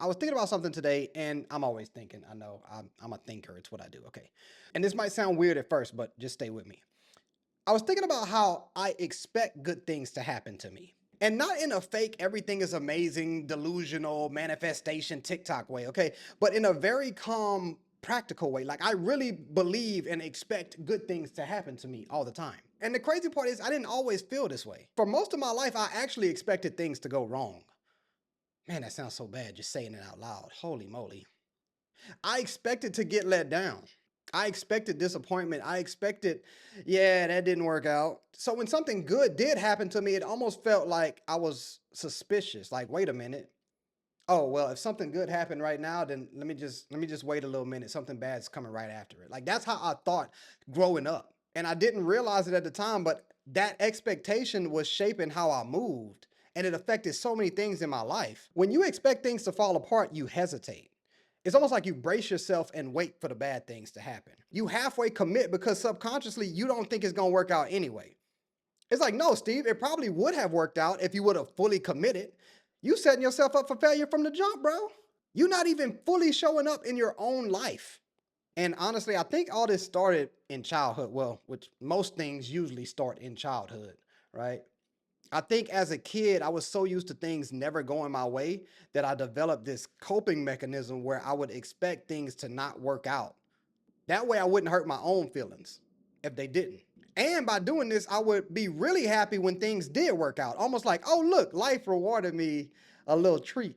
I was thinking about something today, and I'm always thinking. I know I'm a thinker. It's what I do. Okay. And this might sound weird at first, but just stay with me. I was thinking about how I expect good things to happen to me. And not in a fake, everything is amazing, delusional, manifestation, TikTok way, okay? But in a very calm, practical way. Like I really believe and expect good things to happen to me all the time. And the crazy part is, I didn't always feel this way. For most of my life, I actually expected things to go wrong. Man, that sounds so bad just saying it out loud. Holy moly. I expected to get let down. I expected disappointment. I expected, yeah, that didn't work out. So when something good did happen to me, it almost felt like I was suspicious. Like, wait a minute. Oh, well, if something good happened right now, then let me just wait a little minute. Something bad's coming right after it. Like that's how I thought growing up. And I didn't realize it at the time, but that expectation was shaping how I moved. And it affected so many things in my life. When you expect things to fall apart, you hesitate. It's almost like you brace yourself and wait for the bad things to happen. You halfway commit because subconsciously you don't think it's gonna work out anyway. It's like, no, Steve, it probably would have worked out if you would have fully committed. You setting yourself up for failure from the jump, bro. You're not even fully showing up in your own life. And honestly, I think all this started in childhood. Well, which most things usually start in childhood, right? I think as a kid, I was so used to things never going my way that I developed this coping mechanism where I would expect things to not work out. That way I wouldn't hurt my own feelings if they didn't. And by doing this, I would be really happy when things did work out. Almost like, oh, look, life rewarded me a little treat.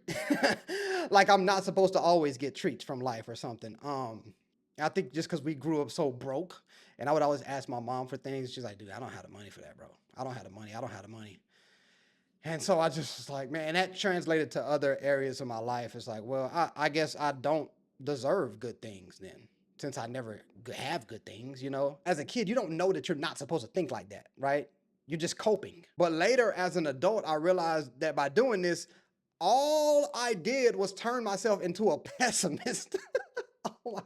Like I'm not supposed to always get treats from life or something. I think just because we grew up so broke, and I would always ask my mom for things. She's like, dude, I don't have the money for that, bro. I don't have the money. I don't have the money. And so I just was like, man, that translated to other areas of my life. It's like, well, I guess I don't deserve good things then, since I never have good things, you know? As a kid, you don't know that you're not supposed to think like that, right? You're just coping. But later, as an adult, I realized that by doing this, all I did was turn myself into a pessimist. Oh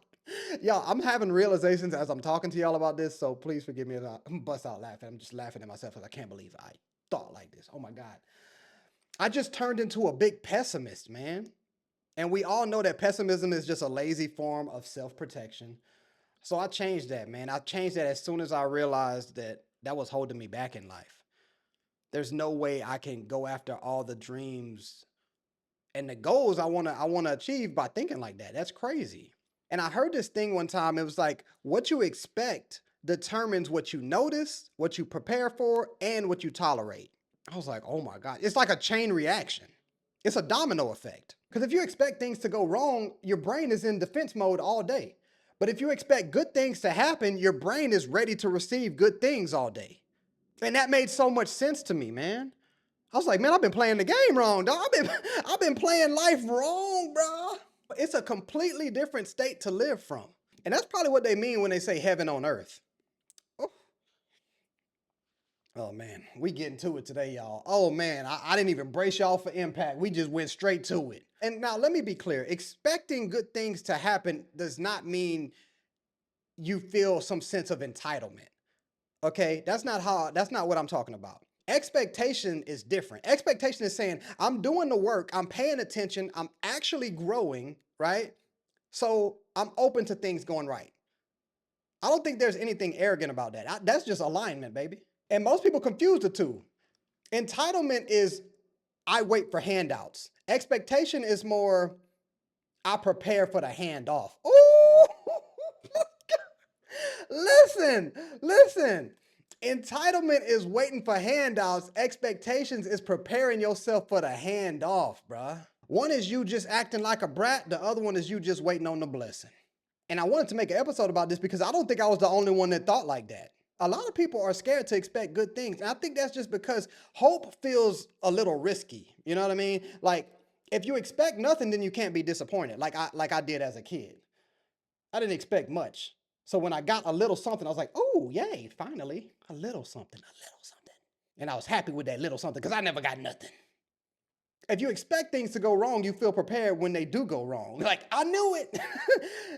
y'all, I'm having realizations as I'm talking to y'all about this, so please forgive me if I bust out laughing. I'm just laughing at myself because I can't believe I thought like this. Oh my God. I just turned into a big pessimist, man. And we all know that pessimism is just a lazy form of self protection. So I changed that, man. I changed that as soon as I realized that that was holding me back in life. There's no way I can go after all the dreams and the goals I want to achieve by thinking like that. That's crazy. And I heard this thing one time. It was like what you expect determines what you notice, what you prepare for, and what you tolerate. I was like, oh my God. It's like a chain reaction. It's a domino effect. Because if you expect things to go wrong, your brain is in defense mode all day. But if you expect good things to happen, your brain is ready to receive good things all day. And that made so much sense to me, man. I was like, man, I've been playing the game wrong, dog. I've been playing life wrong, bro. It's a completely different state to live from. And that's probably what they mean when they say heaven on earth. Oh, oh, man, we getting to it today, y'all. Oh man, I didn't even brace y'all for impact. We just went straight to it. And now let me be clear. Expecting good things to happen does not mean you feel some sense of entitlement. Okay, that's not what I'm talking about. Expectation is different. Expectation is saying, I'm doing the work, I'm paying attention, I'm actually growing, right? So I'm open to things going right. I don't think there's anything arrogant about that. That's just alignment, baby. And most people confuse the two. Entitlement is I wait for handouts. Expectation is more I prepare for the handoff. Ooh, listen, listen. Entitlement is waiting for handouts. Expectations is preparing yourself for the handoff, bruh. One is you just acting like a brat. The other one is you just waiting on the blessing. And I wanted to make an episode about this because I don't think I was the only one that thought like that. A lot of people are scared to expect good things. And I think that's just because hope feels a little risky. You know what I mean? Like if you expect nothing, then you can't be disappointed. Like I did as a kid. I didn't expect much. So when I got a little something, I was like, oh, yay, finally, a little something, a little something. And I was happy with that little something because I never got nothing. If you expect things to go wrong, you feel prepared when they do go wrong. Like, I knew it.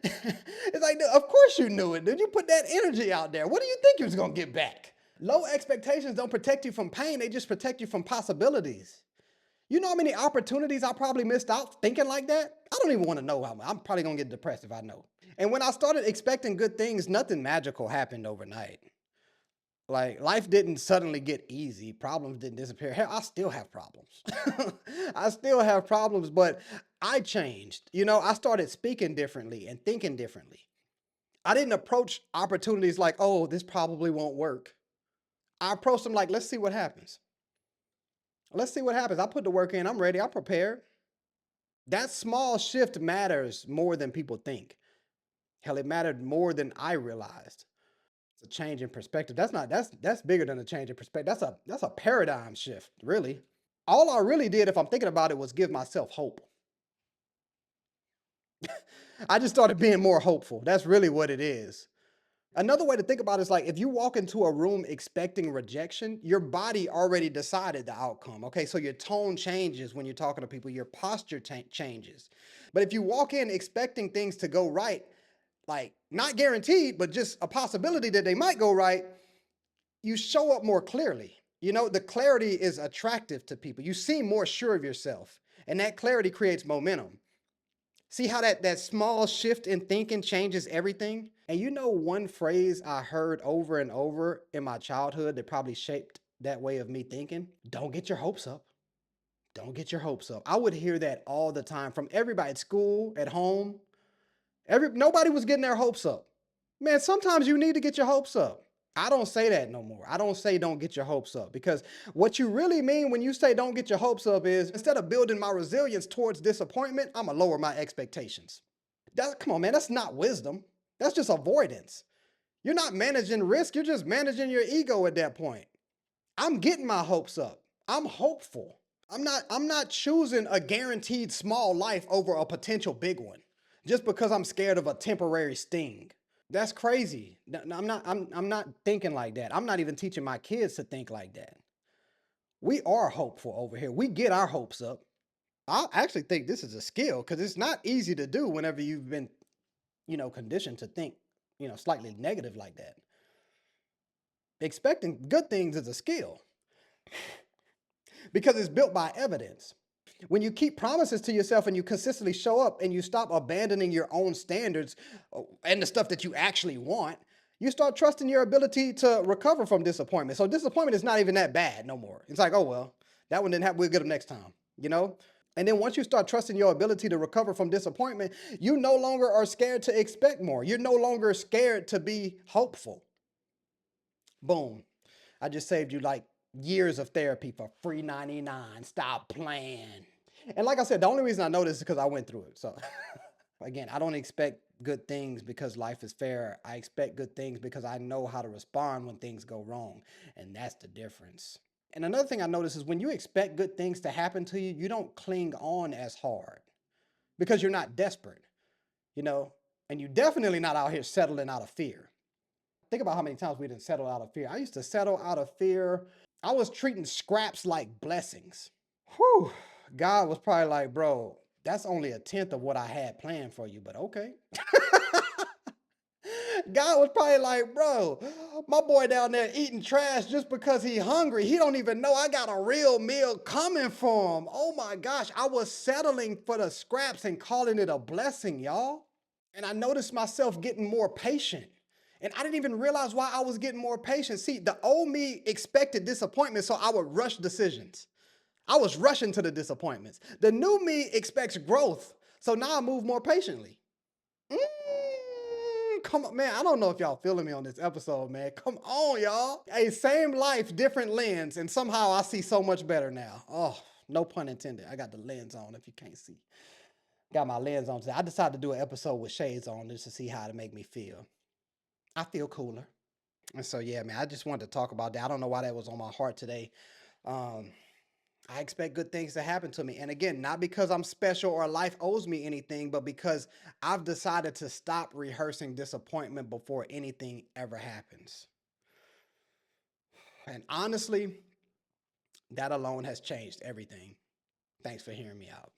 It's like, of course you knew it. Did you put that energy out there? What do you think you was going to get back? Low expectations don't protect you from pain. They just protect you from possibilities. You know how many opportunities I probably missed out thinking like that? I don't even want to know how much. I'm probably gonna get depressed if I know. And when I started expecting good things, nothing magical happened overnight. Like life didn't suddenly get easy. Problems didn't disappear. Hell, I still have problems. I still have problems, but I changed. I started speaking differently and thinking differently. I didn't approach opportunities like, oh, this probably won't work. I approached them like, let's see what happens. Let's see what happens. I put the work in. I'm ready. I'm prepared. That small shift matters more than people think. Hell, it mattered more than I realized. It's a change in perspective. That's bigger than a change in perspective. That's a paradigm shift, really. All I really did, if I'm thinking about it, was give myself hope. I just started being more hopeful. That's really what it is. Another way to think about it is like if you walk into a room expecting rejection, your body already decided the outcome. Okay, so your tone changes when you're talking to people, your posture changes. But if you walk in expecting things to go right, like not guaranteed, but just a possibility that they might go right, you show up more clearly. The clarity is attractive to people. You seem more sure of yourself, and that clarity creates momentum. See how that small shift in thinking changes everything? And one phrase I heard over and over in my childhood that probably shaped that way of me thinking? Don't get your hopes up. Don't get your hopes up. I would hear that all the time from everybody at school, at home. Nobody was getting their hopes up. Man, sometimes you need to get your hopes up. I don't say that no more. I don't say don't get your hopes up because what you really mean when you say don't get your hopes up is instead of building my resilience towards disappointment, I'm gonna lower my expectations. Come on, man, that's not wisdom. That's just avoidance. You're not managing risk, you're just managing your ego at that point. I'm getting my hopes up. I'm hopeful. I'm not choosing a guaranteed small life over a potential big one just because I'm scared of a temporary sting. That's crazy. I'm not thinking like that. I'm not even teaching my kids to think like that. We are hopeful over here. We get our hopes up. I actually think this is a skill because it's not easy to do whenever you've been, conditioned to think, slightly negative like that. Expecting good things is a skill because it's built by evidence. When you keep promises to yourself and you consistently show up and you stop abandoning your own standards and the stuff that you actually want, you start trusting your ability to recover from disappointment. So disappointment is not even that bad no more. It's like, oh well, that one didn't happen. We'll get them next time, you know? And then once you start trusting your ability to recover from disappointment, you no longer are scared to expect more. You're no longer scared to be hopeful. Boom. I just saved you like years of therapy for free 99. Stop playing. And like I said, the only reason I know this is because I went through it. So again, I don't expect good things because life is fair. I expect good things because I know how to respond when things go wrong. And that's the difference. And another thing I notice is when you expect good things to happen to you, you don't cling on as hard because you're not desperate, you know, and you're definitely not out here settling out of fear. Think about how many times we didn't settle out of fear. I used to settle out of fear. I was treating scraps like blessings. Whew. God was probably like, bro, that's only a tenth of what I had planned for you, but okay. God was probably like, bro, my boy down there eating trash just because he hungry. He don't even know I got a real meal coming for him. Oh my gosh, I was settling for the scraps and calling it a blessing, y'all. And I noticed myself getting more patient. And I didn't even realize why I was getting more patient. See, the old me expected disappointment, so I would rush decisions. I was rushing to the disappointments. The new me expects growth, so now I move more patiently. Come on, man. I don't know if y'all feeling me on this episode, man. Come on, y'all. Hey, same life, different lens, and somehow I see so much better now. Oh, no pun intended. I got the lens on if you can't see. Got my lens on today. I decided to do an episode with shades on just to see how it make me feel. I feel cooler. And so, yeah, man, I just wanted to talk about that. I don't know why that was on my heart today. Um, I expect good things to happen to me. And again, not because I'm special or life owes me anything, but because I've decided to stop rehearsing disappointment before anything ever happens. And honestly, that alone has changed everything. Thanks for hearing me out.